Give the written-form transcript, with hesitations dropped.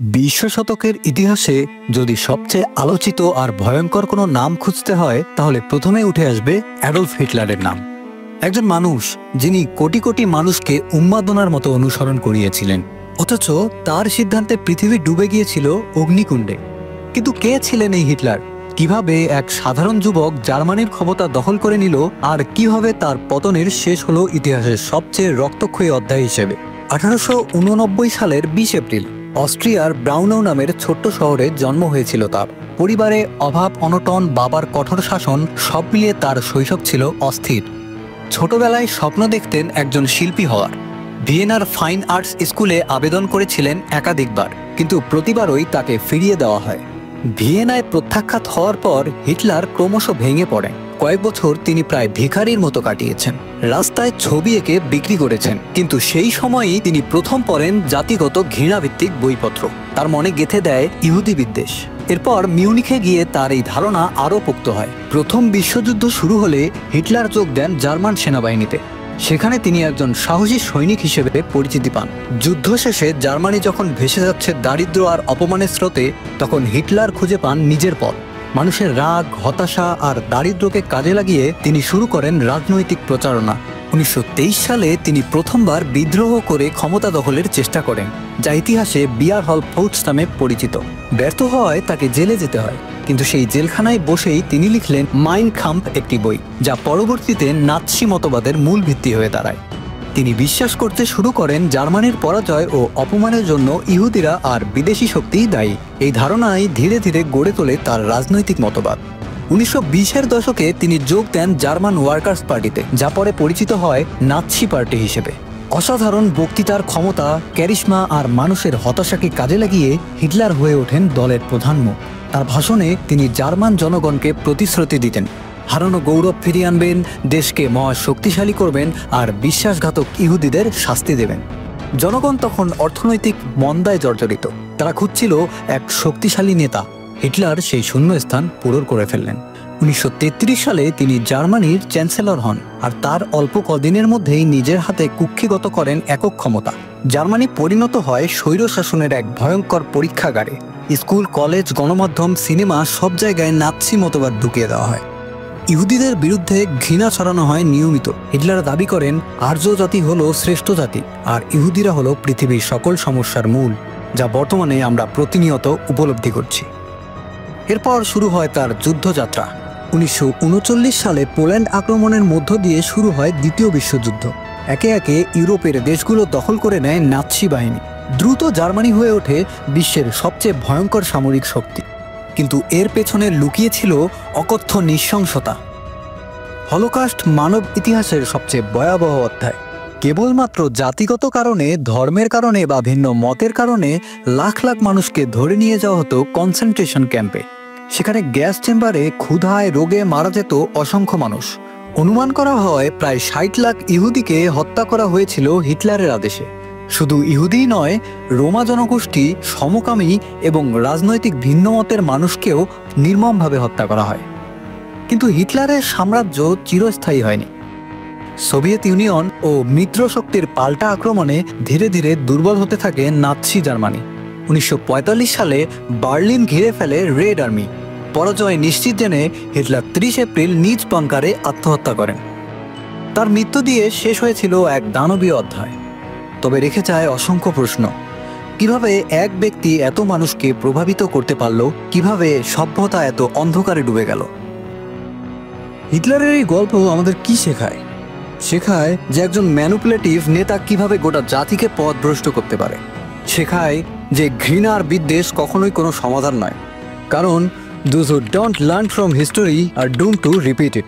বিশ শতকের ইতিহাসে যদি সবচেয়ে আলোচিত আর ভয়ঙ্কর কোনো নাম খুঁজতে হয় তাহলে প্রথমে উঠে আসবে অ্যাডলফ হিটলারের নাম। একজন মানুষ যিনি কোটি কোটি মানুষকে উন্মাদনার মতো অনুসরণ করিয়েছিলেন, অথচ তার সিদ্ধান্তে পৃথিবী ডুবে গিয়েছিল অগ্নিকুণ্ডে। কিন্তু কে ছিলেন এই হিটলার? কিভাবে এক সাধারণ যুবক জার্মানির ক্ষমতা দখল করে নিল, আর কিভাবে তার পতনের শেষ হলো ইতিহাসের সবচেয়ে রক্তক্ষয়ী অধ্যায় হিসেবে? 1889 সালের 20 এপ্রিল অস্ট্রিয়ার ব্রাউনাউ নামের ছোট্ট শহরে জন্ম হয়েছিল তার। পরিবারে অভাব অনটন, বাবার কঠোর শাসন, সব মিলিয়ে তার শৈশব ছিল অস্থির। ছোটবেলায় স্বপ্ন দেখতেন একজন শিল্পী হওয়ার। ভিয়েনার ফাইন আর্টস স্কুলে আবেদন করেছিলেন একাধিকবার, কিন্তু প্রতিবারই তাকে ফিরিয়ে দেওয়া হয়। ভিয়েনায় প্রত্যাখ্যাত হওয়ার পর হিটলার ক্রমশ ভেঙে পড়েন। কয়েক বছর তিনি প্রায় ভিখারির মতো কাটিয়েছেন, রাস্তায় ছবি এঁকে বিক্রি করেছেন। কিন্তু সেই সময়ই তিনি প্রথম পড়েন জাতিগত ঘৃণাভিত্তিক বইপত্র। তার মনে গেঁথে দেয় ইহুদি বিদ্বেষ। এরপর মিউনিখে গিয়ে তার এই ধারণা আরও পোক্ত হয়। প্রথম বিশ্বযুদ্ধ শুরু হলে হিটলার যোগ দেন জার্মান সেনাবাহিনীতে। সেখানে তিনি একজন সাহসী সৈনিক হিসেবে পরিচিতি পান। যুদ্ধ শেষে জার্মানি যখন ভেসে যাচ্ছে দারিদ্র্য আর অপমানের স্রোতে, তখন হিটলার খুঁজে পান নিজের পথ। মানুষের রাগ, হতাশা আর দারিদ্র্যকে কাজে লাগিয়ে তিনি শুরু করেন রাজনৈতিক প্রচারণা। 1923 সালে তিনি প্রথমবার বিদ্রোহ করে ক্ষমতা দখলের চেষ্টা করেন, যা ইতিহাসে বিয়ার হল ফৌজ নামে পরিচিত। ব্যর্থ হওয়ায় তাকে জেলে যেতে হয়, কিন্তু সেই জেলখানায় বসেই তিনি লিখলেন মাইন কাম্ফ, একটি বই যা পরবর্তীতে নাৎসি মতবাদের মূল ভিত্তি হয়ে দাঁড়ায়। তিনি বিশ্বাস করতে শুরু করেন জার্মানির পরাজয় ও অপমানের জন্য ইহুদিরা আর বিদেশি শক্তিই দায়ী। এই ধারণাই ধীরে ধীরে গড়ে তোলে তার রাজনৈতিক মতবাদ। 1920-এর দশকে তিনি যোগ দেন জার্মান ওয়ার্কার্স পার্টিতে, যা পরে পরিচিত হয় নাৎসি পার্টি হিসেবে। অসাধারণ বক্তৃতার ক্ষমতা, ক্যারিশমা আর মানুষের হতাশাকে কাজে লাগিয়ে হিটলার হয়ে ওঠেন দলের প্রধান মুখ। তার ভাষণে তিনি জার্মান জনগণকে প্রতিশ্রুতি দিতেন, হারানো গৌরব ফিরিয়ে আনবেন, দেশকে মহা শক্তিশালী করবেন আর বিশ্বাসঘাতক ইহুদিদের শাস্তি দেবেন। জনগণ তখন অর্থনৈতিক মন্দায় জর্জরিত। তারা খুঁজছিল এক শক্তিশালী নেতা। হিটলার সেই শূন্যস্থান পূরণ করে ফেললেন। 1933 সালে তিনি জার্মানির চ্যান্সেলর হন, আর তার অল্প কদিনের মধ্যেই নিজের হাতে কুক্ষিগত করেন একক ক্ষমতা। জার্মানি পরিণত হয় স্বৈরশাসনের এক ভয়ঙ্কর পরীক্ষাগারে। স্কুল, কলেজ, গণমাধ্যম, সিনেমা, সব জায়গায় নাৎসি মতবাদ ঢুকিয়ে দেওয়া হয়। ইহুদিদের বিরুদ্ধে ঘৃণা ছড়ানো হয় নিয়মিত। হিটলার দাবি করেন আর্য জাতি হলো শ্রেষ্ঠ জাতি, আর ইহুদিরা হলো পৃথিবীর সকল সমস্যার মূল, যা বর্তমানে আমরা প্রতিনিয়ত উপলব্ধি করছি। এরপর শুরু হয় তার যুদ্ধযাত্রা। 1939 সালে পোল্যান্ড আক্রমণের মধ্য দিয়ে শুরু হয় দ্বিতীয় বিশ্বযুদ্ধ। একে একে ইউরোপের দেশগুলো দখল করে নেয় নাৎসি বাহিনী। দ্রুত জার্মানি হয়ে ওঠে বিশ্বের সবচেয়ে ভয়ঙ্কর সামরিক শক্তি। কিন্তু এর পেছনে লুকিয়ে ছিল অকথ্য নৃশংসতা। হলোকাস্ট মানব ইতিহাসের সবচেয়ে ভয়াবহ অধ্যায়। কেবলমাত্র জাতিগত কারণে, ধর্মের কারণে বা ভিন্ন মতের কারণে লাখ লাখ মানুষকে ধরে নিয়ে যাওয়া হতো কনসেন্ট্রেশন ক্যাম্পে। সেখানে গ্যাস চেম্বারে ক্ষুধায়, রোগে মারা যেত অসংখ্য মানুষ। অনুমান করা হয় প্রায় 60 লাখ ইহুদিকে হত্যা করা হয়েছিল হিটলারের আদেশে। শুধু ইহুদিই নয়, রোমা জনগোষ্ঠী, সমকামী এবং রাজনৈতিক ভিন্ন মতের মানুষকেও নির্মমভাবে হত্যা করা হয়। কিন্তু হিটলারের সাম্রাজ্য চিরস্থায়ী হয়নি। সোভিয়েত ইউনিয়ন ও মিত্র শক্তির পাল্টা আক্রমণে ধীরে ধীরে দুর্বল হতে থাকে নাৎসি জার্মানি। 1945 সালে বার্লিন ঘিরে ফেলে রেড আর্মি। পরাজয় নিশ্চিত জেনে হিটলার 30 এপ্রিল নিজ বাংকারে আত্মহত্যা করেন। তার মৃত্যু দিয়ে শেষ হয়েছিল এক দানবীয় অধ্যায়, তবে রেখে যায় অসংখ্য প্রশ্ন। কিভাবে এক ব্যক্তি এত মানুষকে প্রভাবিত করতে পারল? কিভাবে সভ্যতা এত অন্ধকারে ডুবে গেল? হিটলারের এই গল্প আমাদের কি শেখায়? শেখায় যে একজন ম্যানিপুলেটিভ নেতা কিভাবে গোটা জাতিকে পথভ্রষ্ট করতে পারে। শেখায় যে ঘৃণা আর বিদ্বেষ কখনোই কোনো সমাধান নয়, কারণ those who don't learn from history are doomed to repeat it.